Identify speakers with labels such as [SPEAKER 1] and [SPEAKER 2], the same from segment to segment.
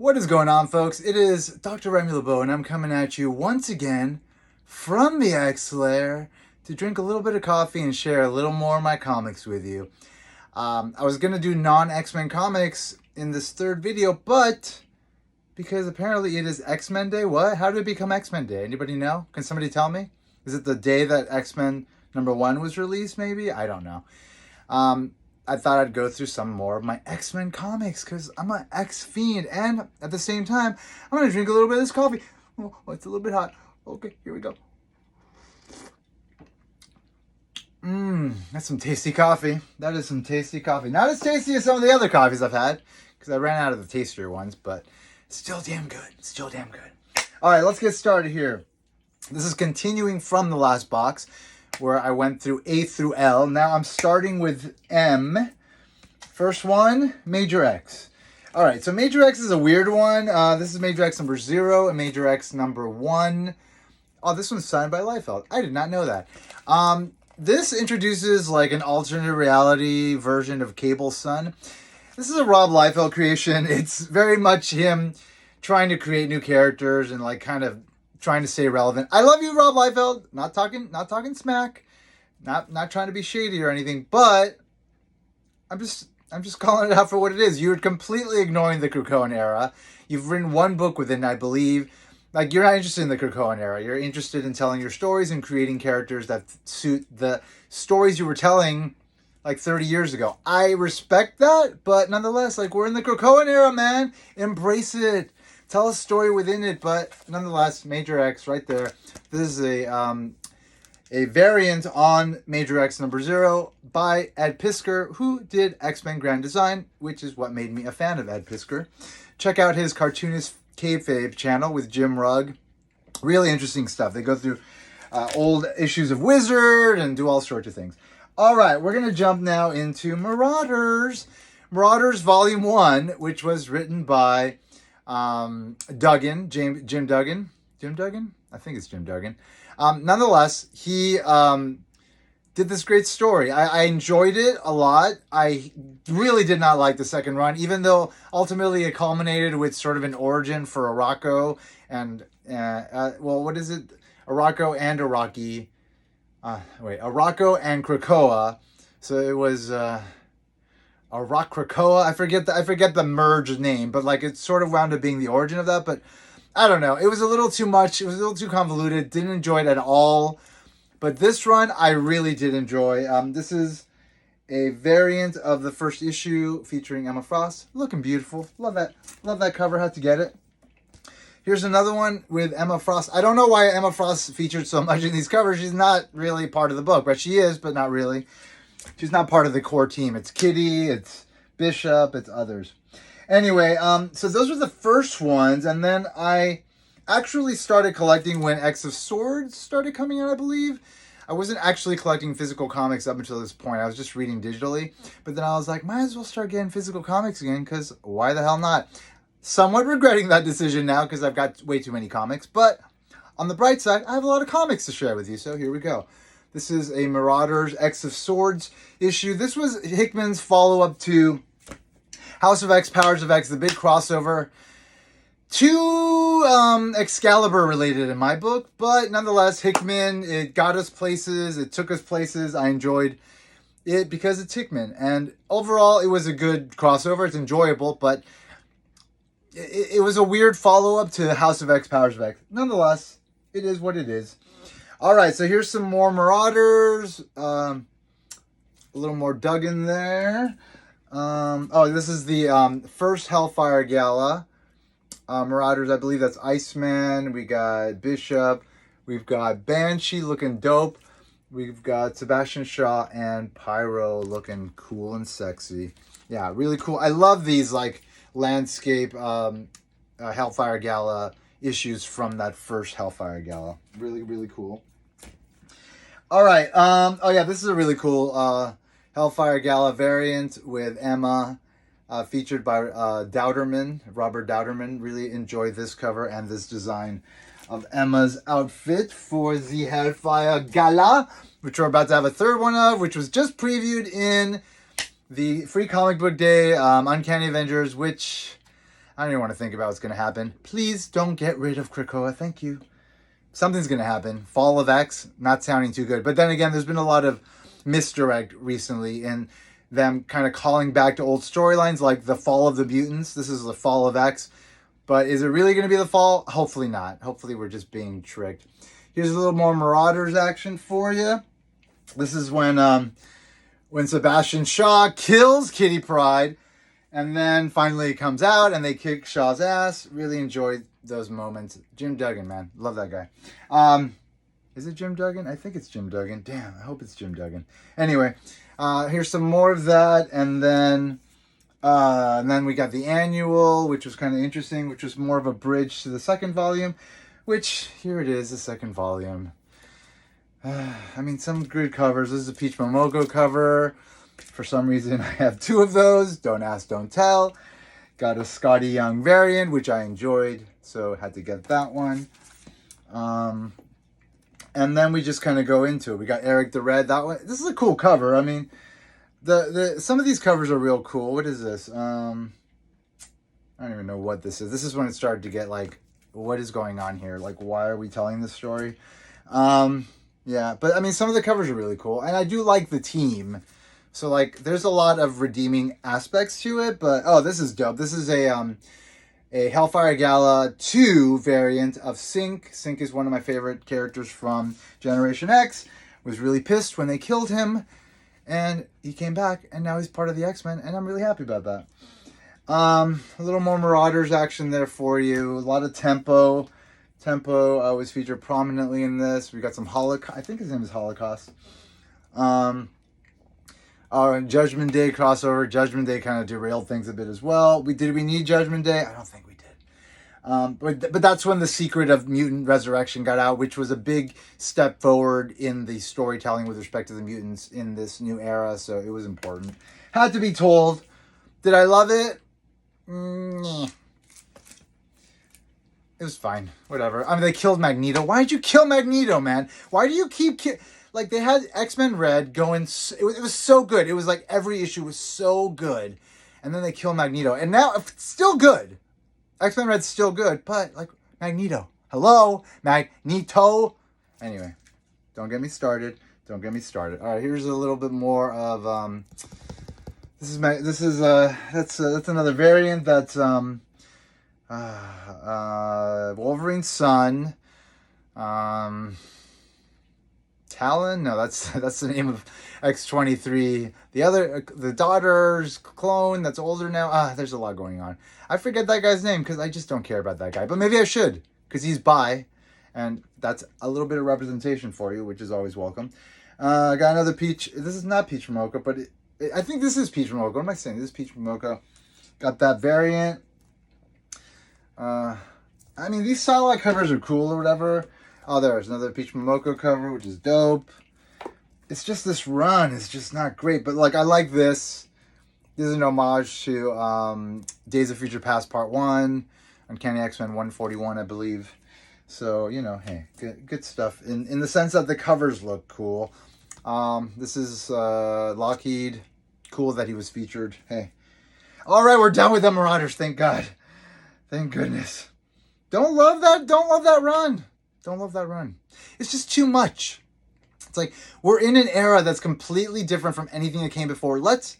[SPEAKER 1] What is going on, folks? It is Dr. Remy LeBeau, and I'm coming at you once again from the X-Lair to drink a little bit of coffee and share a little more of my comics with you. I was going to do non-X-Men comics in this third video, but because apparently it is X-Men Day. What? How did it become X-Men Day? Anybody know? Can somebody tell me? Is it the day that X-Men #1 was released, maybe? I don't know. I thought I'd go through some more of my X-Men comics because I'm an X-fiend, and at the same time, I'm going to drink a little bit of this coffee. Oh, it's a little bit hot. Okay, here we go. That's some tasty coffee. That is some tasty coffee. Not as tasty as some of the other coffees I've had because I ran out of the tastier ones, but still damn good. Still damn good. All right, let's get started here. This is continuing from the last box where I went through A through L. Now I'm starting with M. First one, Major X. All right, so Major X is a weird one. This is Major X number 0 and Major X number 1. Oh, this one's signed by Liefeld. I did not know that. This introduces like an alternate reality version of Cable's son. This is a Rob Liefeld creation. It's very much him trying to create new characters and like kind of trying to stay relevant. I love you, Rob Liefeld. Not talking smack. Not trying to be shady or anything, but I'm just calling it out for what it is. You're completely ignoring the Krakoan era. You've written one book within, I believe. Like, you're not interested in the Krakoan era. You're interested in telling your stories and creating characters that suit the stories you were telling like 30 years ago. I respect that, but nonetheless, like, we're in the Krakoan era, man. Embrace it. Tell a story within it, but nonetheless, Major X right there. This is a variant on Major X number 0 by Ed Piskor, who did X-Men Grand Design, which is what made me a fan of Ed Piskor. Check out his Cartoonist Kayfabe channel with Jim Rugg. Really interesting stuff. They go through old issues of Wizard and do all sorts of things. All right, we're going to jump now into Marauders. Marauders Volume 1, which was written by Duggan, Jim Duggan. Jim Duggan? I think it's Jim Duggan. Nonetheless, he did this great story. I enjoyed it a lot. I really did not like the second run, even though ultimately it culminated with sort of an origin for Arakko and, what is it? Arakko and Araki. Arakko and Krakoa. So it was Arak Krakoa. I forget the merged name, but like it sort of wound up being the origin of that. But I don't know. It was a little too much. It was a little too convoluted. Didn't enjoy it at all. But this run, I really did enjoy. This is a variant of the first issue featuring Emma Frost. Looking beautiful. Love that. Love that cover. Had to get it. Here's another one with Emma Frost. I don't know why Emma Frost featured so much in these covers. She's not really part of the book, but she is, but not really. She's not part of the core team. It's Kitty, it's Bishop, it's others. Anyway, so those were the first ones, and then I actually started collecting when X of Swords started coming out, I believe. I wasn't actually collecting physical comics up until this point. I was just reading digitally. But then I was like, might as well start getting physical comics again, because why the hell not? Somewhat regretting that decision now, because I've got way too many comics. But on the bright side, I have a lot of comics to share with you, so here we go. This is a Marauders X of Swords issue. This was Hickman's follow-up to House of X, Powers of X, the big crossover. Too Excalibur related in my book, but nonetheless, Hickman, it got us places, it took us places. I enjoyed it because it's Hickman. And overall, it was a good crossover. It's enjoyable, but it was a weird follow-up to House of X, Powers of X. Nonetheless, it is what it is. All right, so here's some more Marauders. A little more Duggan there. This is the first Hellfire Gala. Marauders, I believe that's Iceman. We got Bishop. We've got Banshee looking dope. We've got Sebastian Shaw and Pyro looking cool and sexy. Yeah, really cool. I love these like landscape Hellfire Gala issues from that first Hellfire Gala. Really, really cool. All right. This is a really cool Hellfire Gala variant with Emma. Featured by Douterman, Robert Douterman. Really enjoyed this cover and this design of Emma's outfit for the Hellfire Gala, which we're about to have a third one of, which was just previewed in the Free Comic Book Day Uncanny Avengers, which I don't even want to think about what's going to happen. Please don't get rid of Krakoa. Thank you. Something's going to happen. Fall of X, not sounding too good. But then again, there's been a lot of misdirect recently in them kind of calling back to old storylines like the Fall of the Mutants. This is the Fall of X. But is it really going to be the fall? Hopefully not. Hopefully we're just being tricked. Here's a little more Marauders action for you. This is when Sebastian Shaw kills Kitty Pryde. And then finally it comes out and they kick Shaw's ass. Really enjoyed those moments. Jim Duggan, man. Love that guy. Is it Jim Duggan? I think it's Jim Duggan. Damn, I hope it's Jim Duggan. Anyway, here's some more of that. And then we got the annual, which was kind of interesting, which was more of a bridge to the second volume. Which, here it is, the second volume. I mean, some good covers. This is a Peach Momoko cover. For some reason, I have two of those. Don't ask, don't tell. Got a Scotty Young variant, which I enjoyed. So, had to get that one. And then we just kind of go into it. We got Eric the Red. That one. This is a cool cover. I mean, some of these covers are real cool. What is this? I don't even know what this is. This is when it started to get like, what is going on here? Like, why are we telling this story? Yeah, but I mean, some of the covers are really cool. And I do like the team. So, like, there's a lot of redeeming aspects to it. But, oh, this is dope. This is a Hellfire Gala 2 variant of Sync. Sync is one of my favorite characters from Generation X. Was really pissed when they killed him. And he came back, and now he's part of the X-Men. And I'm really happy about that. A little more Marauders action there for you. A lot of tempo. Tempo was featured prominently in this. We got some Holocaust. I think his name is Holocaust. Judgment Day crossover. Judgment Day kind of derailed things a bit as well. Did we need Judgment Day? I don't think we did. But that's when the secret of mutant resurrection got out, which was a big step forward in the storytelling with respect to the mutants in this new era. So it was important. Had to be told. Did I love it? It was fine. Whatever. I mean, they killed Magneto. Why did you kill Magneto, man? Why do you keep... Like, they had X-Men Red going... It was so good. It was like every issue was so good. And then they kill Magneto. And now, it's still good. X-Men Red's still good. But, like, Magneto. Hello? Magneto? Anyway. Don't get me started. Don't get me started. All right, here's a little bit more of... That's another variant. That's Wolverine's son. Talon? No, that's the name of X-23. The daughter's clone that's older now. There's a lot going on. I forget that guy's name because I just don't care about that guy. But maybe I should because he's bi. And that's a little bit of representation for you, which is always welcome. I got another Peach. This is not Peach Momoko, but I think this is Peach Momoko. What am I saying? This is Peach Momoko. Got that variant. I mean, these satellite covers are cool or whatever. Oh, there's another Peach Momoko cover, which is dope. It's just this run is just not great. But, like, I like this. This is an homage to Days of Future Past Part 1. Uncanny X-Men 141, I believe. So, you know, hey, good stuff. In the sense that the covers look cool. This is Lockheed. Cool that he was featured. Hey. All right, we're done with the Marauders. Thank God. Thank goodness. Don't love that run. Don't love that run. It's just too much. It's like we're in an era that's completely different from anything that came before. Let's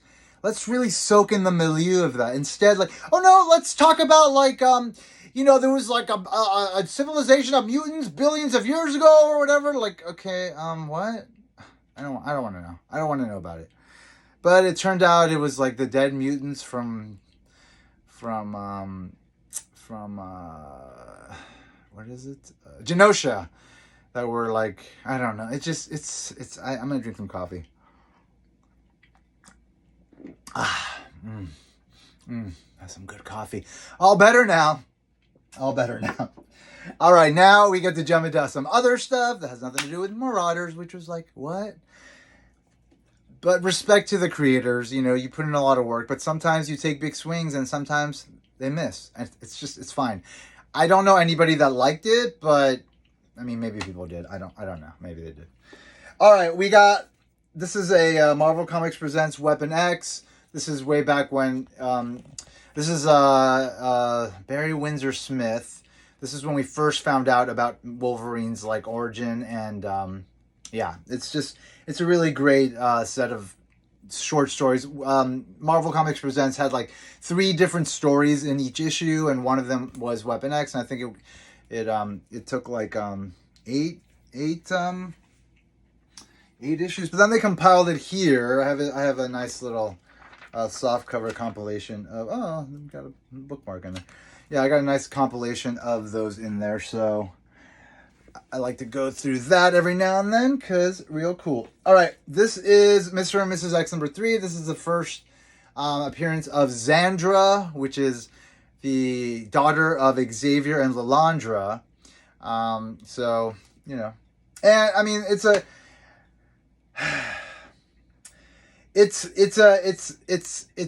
[SPEAKER 1] really soak in the milieu of that. Instead, like, oh no, let's talk about like there was like a civilization of mutants billions of years ago or whatever. Like, okay, what? I don't want to know. I don't want to know about it. But it turned out it was like the dead mutants from what is it? Genosha. That were like, I don't know. I'm going to drink some coffee. That's some good coffee. All better now. All right, now we get to jump into some other stuff that has nothing to do with Marauders, which was like, what? But respect to the creators, you put in a lot of work, but sometimes you take big swings and sometimes they miss. And it's fine. I don't know anybody that liked it, but I mean, maybe people did. I don't know. Maybe they did. All right, this is a Marvel Comics Presents Weapon X. This is way back when, this is Windsor Smith. This is when we first found out about Wolverine's like origin, and yeah, it's a really great set of short stories. Marvel Comics Presents had like 3 different stories in each issue, and one of them was Weapon X, and I think it took like 8 issues, but then they compiled it here. I have a nice little soft cover compilation of, oh, got a bookmark in there. Yeah, I got a nice compilation of those in there, so I like to go through that every now and then, because real cool. All right, this is Mr. and Mrs. X number 3. This is the first appearance of Xandra, which is the daughter of Xavier and Lilandra. So, you know, and I mean, it's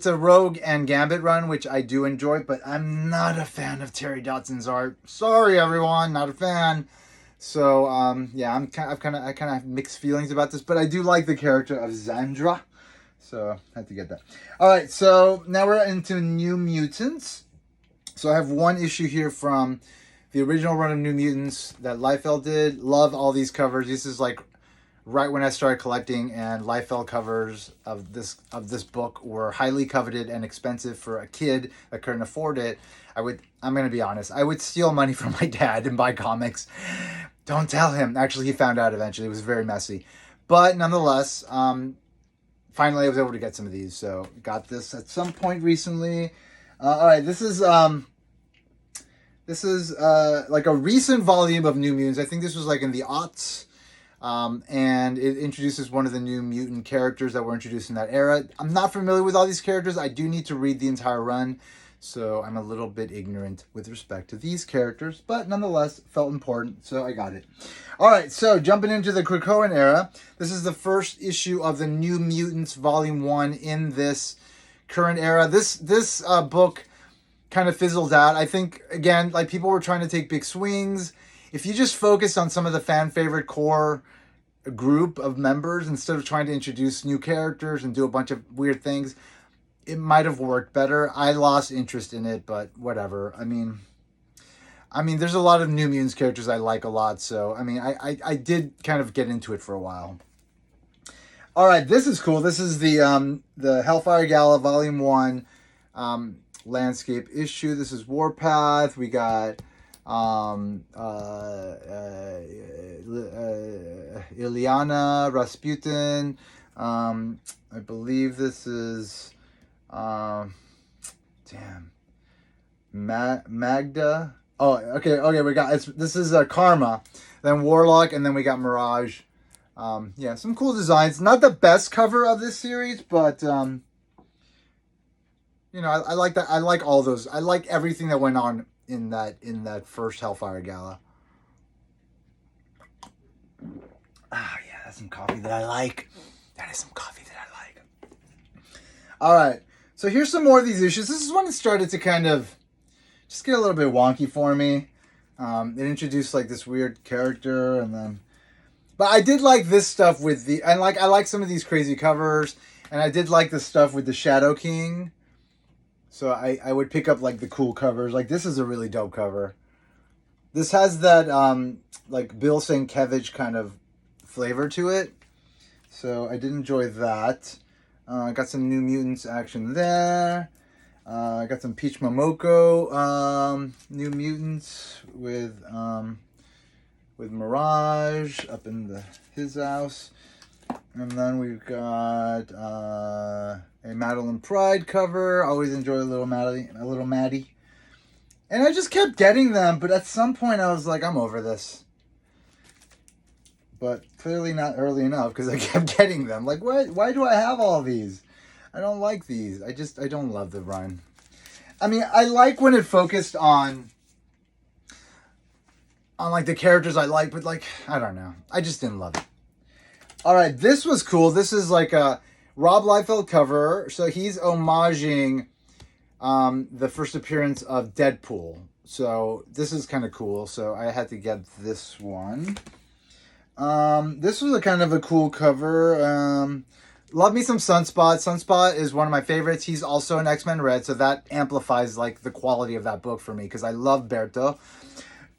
[SPEAKER 1] a Rogue and Gambit run, which I do enjoy, but I'm not a fan of Terry Dotson's art. Sorry, everyone, not a fan. So yeah, I kind of have mixed feelings about this, but I do like the character of Xandra, so I had to get that. All right, so now we're into New Mutants. So I have one issue here from the original run of New Mutants that Liefeld did. Love all these covers. This is like right when I started collecting, and Liefeld covers of this book were highly coveted and expensive for a kid that couldn't afford it. I'm going to be honest, I would steal money from my dad and buy comics. Don't tell him. Actually, he found out eventually. It was very messy. But nonetheless, finally I was able to get some of these. So got this at some point recently. All right, this is like a recent volume of New Mutants. I think this was like in the aughts. And it introduces one of the New Mutant characters that were introduced in that era. I'm not familiar with all these characters. I do need to read the entire run, so I'm a little bit ignorant with respect to these characters, but nonetheless felt important, so I got it. All right, so jumping into the Krakoan era, this is the first issue of the New Mutants Volume 1 in this current era. This book kind of fizzled out. I think, again, like people were trying to take big swings. If you just focus on some of the fan favorite core group of members instead of trying to introduce new characters and do a bunch of weird things, it might have worked better. I lost interest in it, but whatever. I mean, there's a lot of New Mutants characters I like a lot, so I mean, I did kind of get into it for a while. All right, this is cool. This is the Hellfire Gala Volume 1 landscape issue. This is Warpath. We got Ilyana Rasputin. I believe this is Magda. Oh, okay, we got this is Karma, then Warlock, and then we got Mirage. Yeah, some cool designs. Not the best cover of this series, but you know, I like that. I like all those. I like everything that went on in that first Hellfire Gala. Ah, yeah, that's some coffee that I like. That is some coffee that I like. All right, so here's some more of these issues. This is when it started to kind of just get a little bit wonky for me. It introduced like this weird character, and then, but I did like this stuff with I like some of these crazy covers, and I did like the stuff with the Shadow King. So I would pick up like the cool covers. Like this is a really dope cover. This has that like Bill Sienkiewicz kind of flavor to it. So I did enjoy that. Got some New Mutants action there. Got some Peach Momoko New Mutants with Mirage up in his house. And then we've got a Madeline Pride cover. Always enjoy a little Maddie. And I just kept getting them, but at some point I was like, I'm over this. But clearly not early enough, because I kept getting them. Like, why do I have all these? I don't like these. I don't love the run. I mean, I like when it focused on like the characters I like, but like, I don't know. I just didn't love it. All right, this was cool. This is like a Rob Liefeld cover. So he's homaging the first appearance of Deadpool. So this is kind of cool. So I had to get this one. This was a kind of a cool cover. Love me some Sunspot. Sunspot is one of my favorites. He's also an X-Men Red, so that amplifies like the quality of that book for me because I love Berto.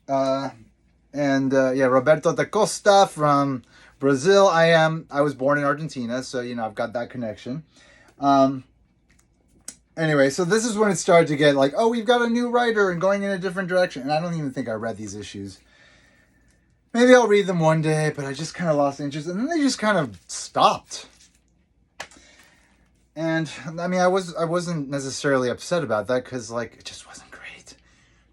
[SPEAKER 1] Yeah, Roberto da Costa from Brazil. I was born in Argentina, so you know I've got that connection. Anyway, so this is when it started to get like, oh, we've got a new writer and going in a different direction. And I don't even think I read these issues. Maybe I'll read them one day, but I just kind of lost interest. And then they just kind of stopped. And I mean, I wasn't necessarily upset about that because like it just wasn't great.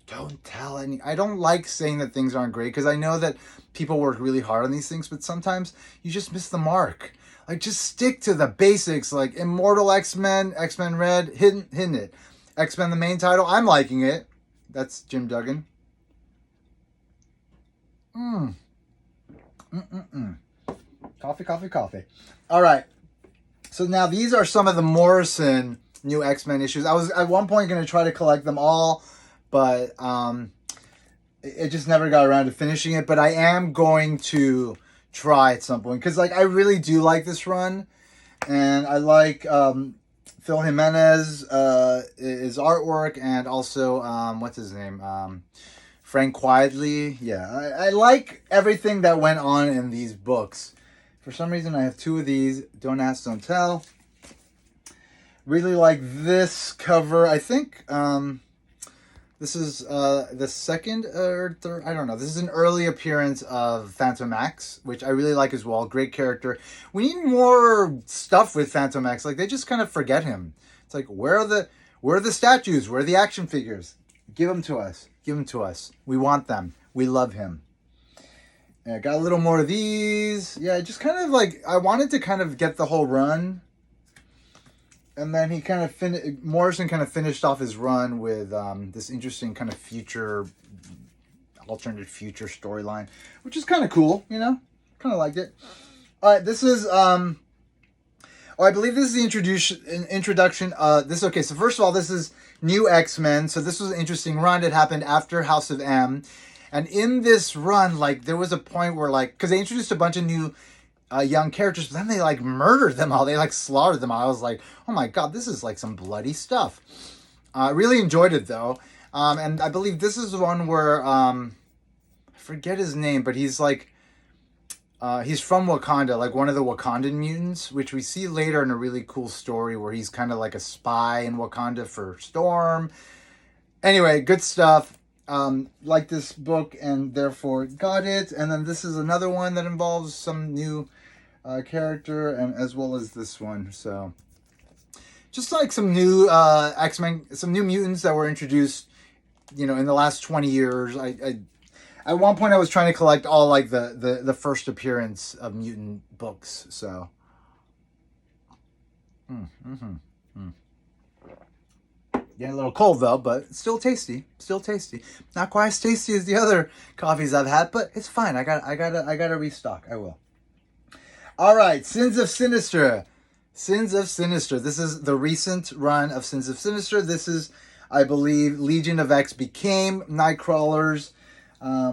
[SPEAKER 1] Don't tell any. I don't like saying that things aren't great because I know that people work really hard on these things, but sometimes you just miss the mark. Like, just stick to the basics, like Immortal X-Men, X-Men Red, hitting it. X-Men, the main title, I'm liking it. That's Jim Duggan. Coffee. All right. So now these are some of the Morrison new X-Men issues. I was at one point going to try to collect them all, but it just never got around to finishing it. But I am going to try at some point because like I really do like this run, and I like Phil Jimenez his artwork, and also what's his name, Frank Quietly. Yeah, I like everything that went on in these books. For some reason I have two of these. Don't ask, don't tell. Really like this cover. I think this is the second or third, I don't know. This is an early appearance of Phantom X, which I really like as well. Great character. We need more stuff with Phantom X. Like, they just kind of forget him. It's like, where are the statues? Where are the action figures? Give them to us. Give them to us. We want them. We love him. Yeah, got a little more of these. Yeah, just kind of like, I wanted to kind of get the whole run. And then he kind of Morrison kind of finished off his run with this interesting kind of alternate future storyline, which is kind of cool, you know? Kind of liked it. All right, this is, I believe this is the introduction. Okay, so first of all, this is New X-Men. So this was an interesting run. It happened after House of M. And in this run, like, there was a point where, like, because they introduced a bunch of new young characters, but then they like murdered them all. They like slaughtered them all. I was like, oh my god, this is like some bloody stuff. I really enjoyed it though. And I believe this is the one where I forget his name, but he's like he's from Wakanda, like one of the Wakandan mutants, which we see later in a really cool story where he's kind of like a spy in Wakanda for Storm. Anyway, good stuff. Like this book and therefore got it. And then this is another one that involves some new character, and as well as this one. So just like some new X-Men, some new mutants that were introduced, you know, in the last 20 years. I at one point I was trying to collect all like the first appearance of mutant books. So getting a little cold though, but still tasty. Still tasty. Not quite as tasty as the other coffees I've had, but it's fine. I gotta restock. I will. All right, Sins of Sinister. Sins of Sinister. This is the recent run of Sins of Sinister. This is, I believe, Legion of X became Nightcrawlers.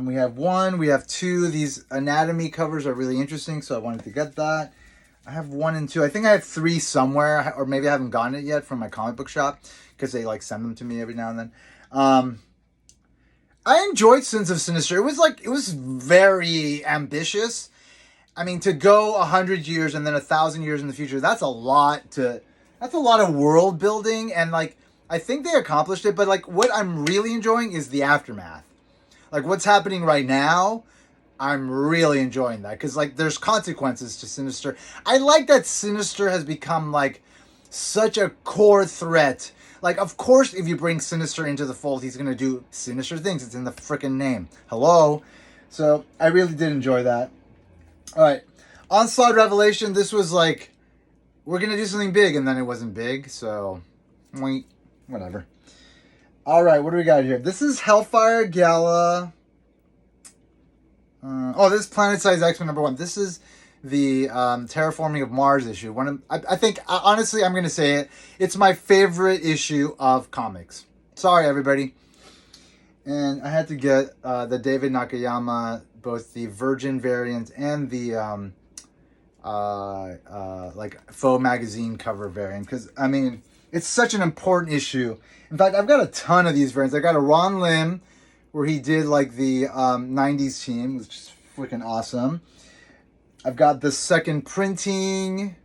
[SPEAKER 1] We have one, we have two. These anatomy covers are really interesting, so I wanted to get that. I have 1 and 2. I think I have 3 somewhere, or maybe I haven't gotten it yet from my comic book shop, because they like send them to me every now and then. I enjoyed Sins of Sinister. It was very ambitious. I mean, to go 100 years and then 1,000 years in the future, that's a lot of world building, and like, I think they accomplished it, but like, what I'm really enjoying is the aftermath. Like, what's happening right now, I'm really enjoying that, because like, there's consequences to Sinister. I like that Sinister has become like such a core threat. Like, of course, if you bring Sinister into the fold, he's gonna do sinister things. It's in the freaking name. Hello? So, I really did enjoy that. Alright. Onslaught Revelation, this was like, we're gonna do something big, and then it wasn't big, so, whatever. Alright, what do we got here? This is Hellfire Gala. This is Planet Size X-Men #1. This is the Terraforming of Mars issue. I think, honestly, I'm going to say it. It's my favorite issue of comics. Sorry, everybody. And I had to get the David Nakayama, both the Virgin variant and the like faux magazine cover variant, because I mean it's such an important issue. In fact, I've got a ton of these variants. I got a Ron Lim where he did like the 90s team, which is freaking awesome. I've got the second printing,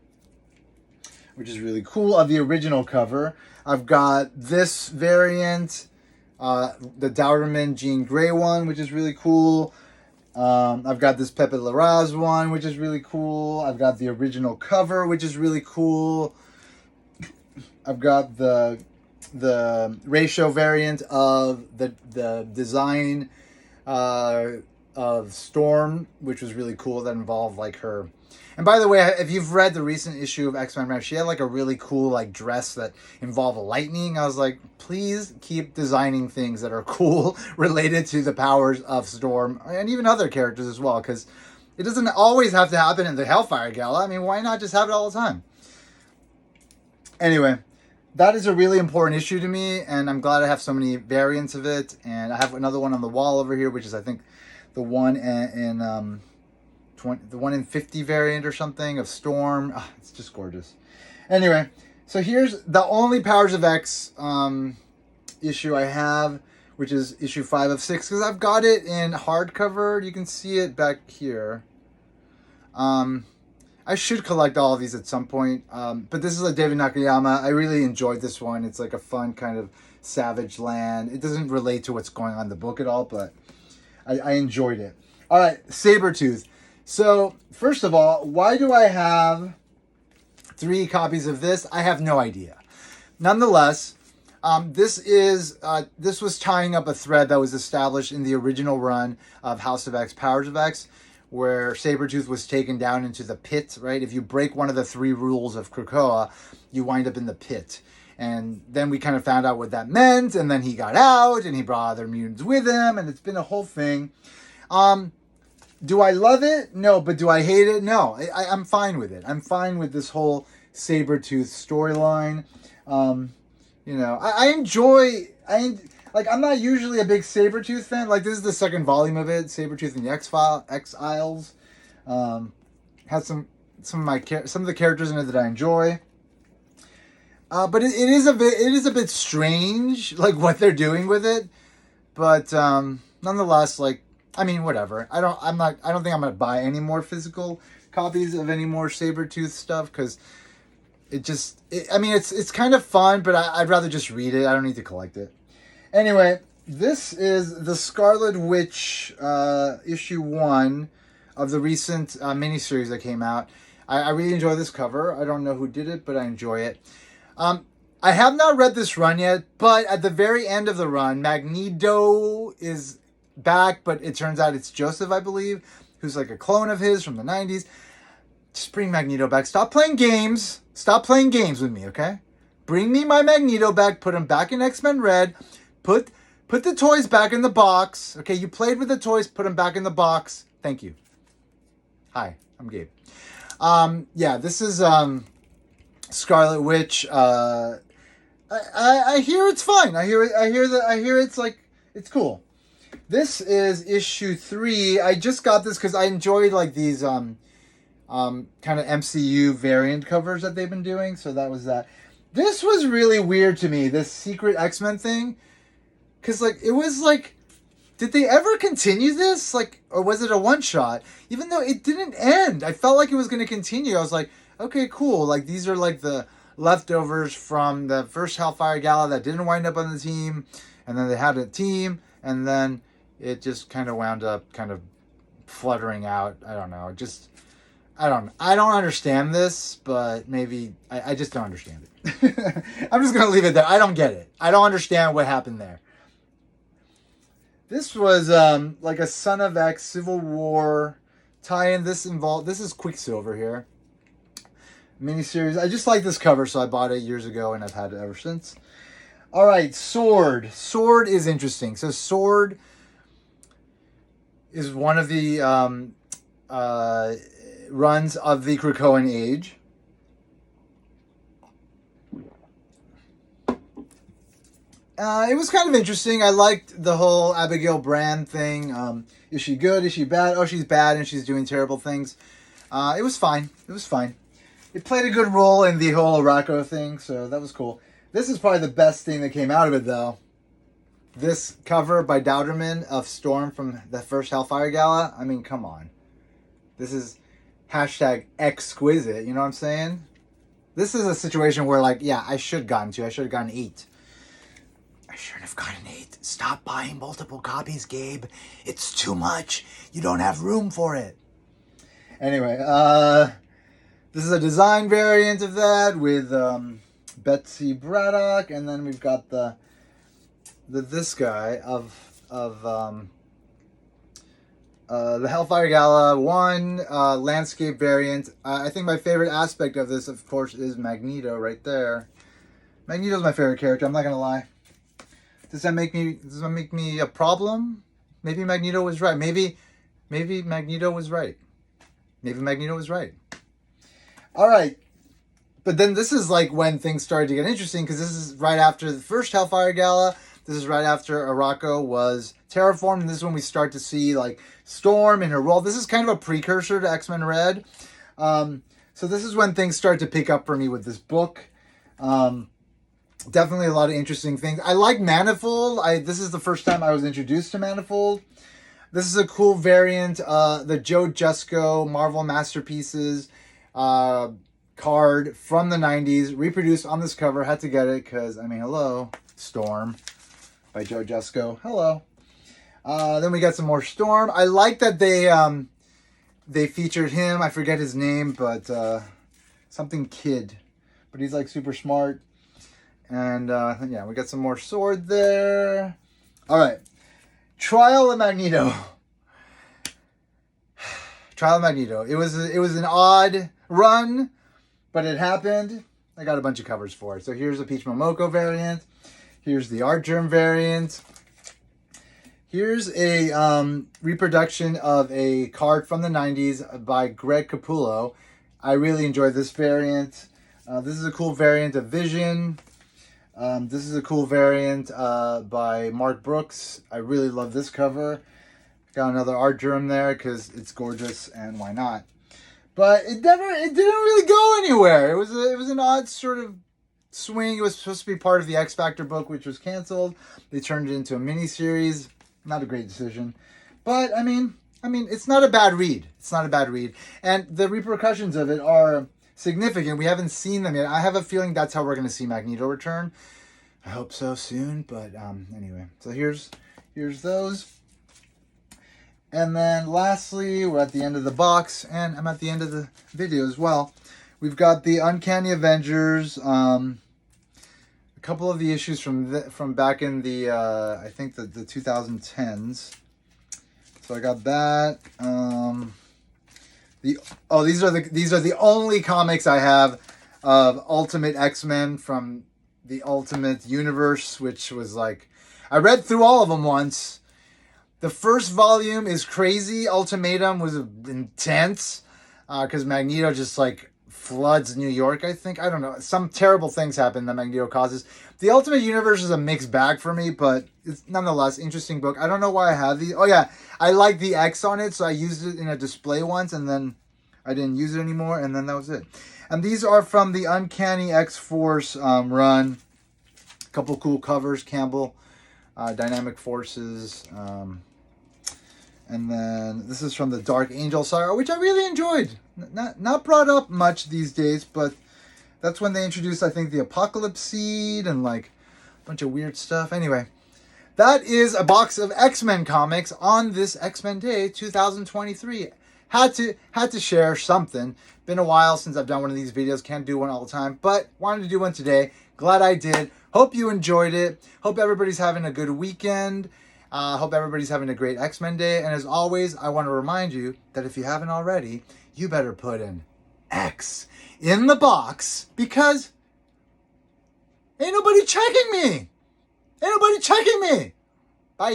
[SPEAKER 1] which is really cool, of the original cover. I've got this variant, the Dowderman Jean Grey one, which is really cool. I've got this Pepe Larraz one, which is really cool. I've got the original cover, which is really cool. I've got the ratio variant of the design of Storm, which was really cool. That involved like her. And by the way, if you've read the recent issue of X-Men, she had like a really cool like dress that involved lightning. I was like, please keep designing things that are cool related to the powers of Storm and even other characters as well, because it doesn't always have to happen in the Hellfire Gala. I mean, why not just have it all the time? Anyway, that is a really important issue to me, and I'm glad I have so many variants of it. And I have another one on the wall over here, which is I think the one in the 1 in 50 variant or something of Storm. Oh, it's just gorgeous. Anyway, so here's the only Powers of X issue I have, which is issue 5 of 6, because I've got it in hardcover. You can see it back here. I should collect all of these at some point, but this is a David Nakayama. I really enjoyed this one. It's like a fun kind of Savage Land. It doesn't relate to what's going on in the book at all, but I enjoyed it. All right, Sabretooth. So, first of all, why do I have 3 copies of this? I have no idea. Nonetheless, this was tying up a thread that was established in the original run of House of X, Powers of X, where Sabretooth was taken down into the pit, right? If you break one of the 3 rules of Krakoa, you wind up in the pit. And then we kind of found out what that meant, and then he got out, and he brought other mutants with him, and it's been a whole thing. Do I love it? No. But do I hate it? No. I'm fine with it. I'm fine with this whole Sabretooth storyline. I enjoy... I'm not usually a big Sabretooth fan. Like, this is the second volume of it, Sabretooth and the X-Isles. Has some of the characters in it that I enjoy. But it is a bit strange, like, what they're doing with it. But nonetheless, like, I mean, whatever. I don't think I'm gonna buy any more physical copies of any more Sabretooth stuff, because it's kind of fun, but I'd rather just read it. I don't need to collect it. Anyway, this is the Scarlet Witch issue 1 of the recent miniseries that came out. I really enjoy this cover. I don't know who did it, but I enjoy it. I have not read this run yet, but at the very end of the run, Magneto is back, but it turns out it's Joseph, I believe, who's like a clone of his from the 90s. Just bring Magneto back. Stop playing games. Stop playing games with me, okay? Bring me my Magneto back. Put him back in X-Men Red. Put the toys back in the box. Okay, you played with the toys. Put them back in the box. Thank you. Hi, I'm Gabe. This is Scarlet Witch. I hear it's fine. I hear it's like, it's cool. This is issue 3. I just got this because I enjoyed like these kind of MCU variant covers that they've been doing. So that was that. This was really weird to me, this Secret X-Men thing. Because like, it was like, did they ever continue this? Like, or was it a one-shot? Even though it didn't end. I felt like it was going to continue. I was like, okay, cool. Like, these are like the leftovers from the first Hellfire Gala that didn't wind up on the team. And then they had a team. And then it just kind of wound up kind of fluttering out. I don't know. I don't understand this, but maybe I just don't understand it. I'm just going to leave it there. I don't get it. I don't understand what happened there. This was like a Son of X Civil War tie-in. This is Quicksilver here. Miniseries. I just like this cover, so I bought it years ago, and I've had it ever since. All right, Sword. Sword is interesting. So Sword is one of the runs of the Krakoan Age. It was kind of interesting. I liked the whole Abigail Brand thing. Is she good? Is she bad? Oh, she's bad and she's doing terrible things. It was fine. It was fine. It played a good role in the whole Rocco thing, so that was cool. This is probably the best thing that came out of it, though. This cover by Dowderman of Storm from the first Hellfire Gala. I mean, come on. This is hashtag exquisite, you know what I'm saying? This is a situation where, like, yeah, I should have gotten 2. I should have gotten 8. I shouldn't have gotten 8. Stop buying multiple copies, Gabe. It's too much. You don't have room for it. Anyway, this is a design variant of that with Betsy Braddock, and then we've got this guy of the Hellfire Gala 1 landscape variant. I think my favorite aspect of this, of course, is Magneto right there. Magneto's my favorite character. I'm not gonna lie. Does that make me a problem? Maybe Magneto was right. Maybe Magneto was right. Maybe Magneto was right. All right. But then this is like when things started to get interesting, because this is right after the first Hellfire Gala. This is right after Arakko was terraformed, and this is when we start to see like Storm in her role. This is kind of a precursor to X-Men Red. So this is when things start to pick up for me with this book. Definitely a lot of interesting things. I like Manifold. This is the first time I was introduced to Manifold. This is a cool variant. The Joe Jusko Marvel Masterpieces card from the 90s, reproduced on this cover. Had to get it because, I mean, hello, Storm by Joe Jusko. Hello. Then we got some more Storm. I like that they featured him. I forget his name, but something Kid. But he's like super smart. And yeah, we got some more Sword there. All right. Trial of Magneto. Trial of Magneto. It was an odd run, but it happened. I got a bunch of covers for it. So here's the Peach Momoko variant. Here's the Art Germ variant. Here's a reproduction of a card from the 90s by Greg Capullo. I really enjoyed this variant. This is a cool variant of Vision. This is a cool variant by Mark Brooks. I really love this cover. Got another Art Germ there because it's gorgeous and why not? But it didn't really go anywhere. It was an odd sort of swing. It was supposed to be part of the X Factor book, which was canceled. They turned it into a mini-series. Not a great decision. But, I mean, it's not a bad read. It's not a bad read. And the repercussions of it are significant. We haven't seen them yet. I have a feeling that's how we're going to see Magneto return. I hope so soon. But, anyway. So here's those. And then lastly, we're at the end of the box. And I'm at the end of the video as well. We've got the Uncanny Avengers. A couple of the issues from back in the I think the 2010s. So I got that. These are the only comics I have of Ultimate X-Men from the Ultimate Universe, which was like, I read through all of them once. The first volume is crazy. Ultimatum was intense because Magneto just like floods New York, I think. I don't know. Some terrible things happen that Magneto causes. The Ultimate Universe is a mixed bag for me, but it's nonetheless interesting book. I don't know why I have these. Oh yeah, I like the X on it, so I used it in a display once, and then I didn't use it anymore, and then that was it. And these are from the Uncanny X-Force run. A couple cool covers. Campbell, Dynamic Forces. And then this is from the Dark Angel saga, which I really enjoyed. Not brought up much these days, but that's when they introduced, I think, the Apocalypse Seed and like a bunch of weird stuff. Anyway, that is a box of X-Men comics on this X-Men Day 2023. Had to share something. Been a while since I've done one of these videos. Can't do one all the time, but wanted to do one today. Glad I did. Hope you enjoyed it. Hope everybody's having a good weekend. Hope everybody's having a great X-Men Day. And as always, I want to remind you that if you haven't already, you better put an X in the box because ain't nobody checking me. Ain't nobody checking me. Bye.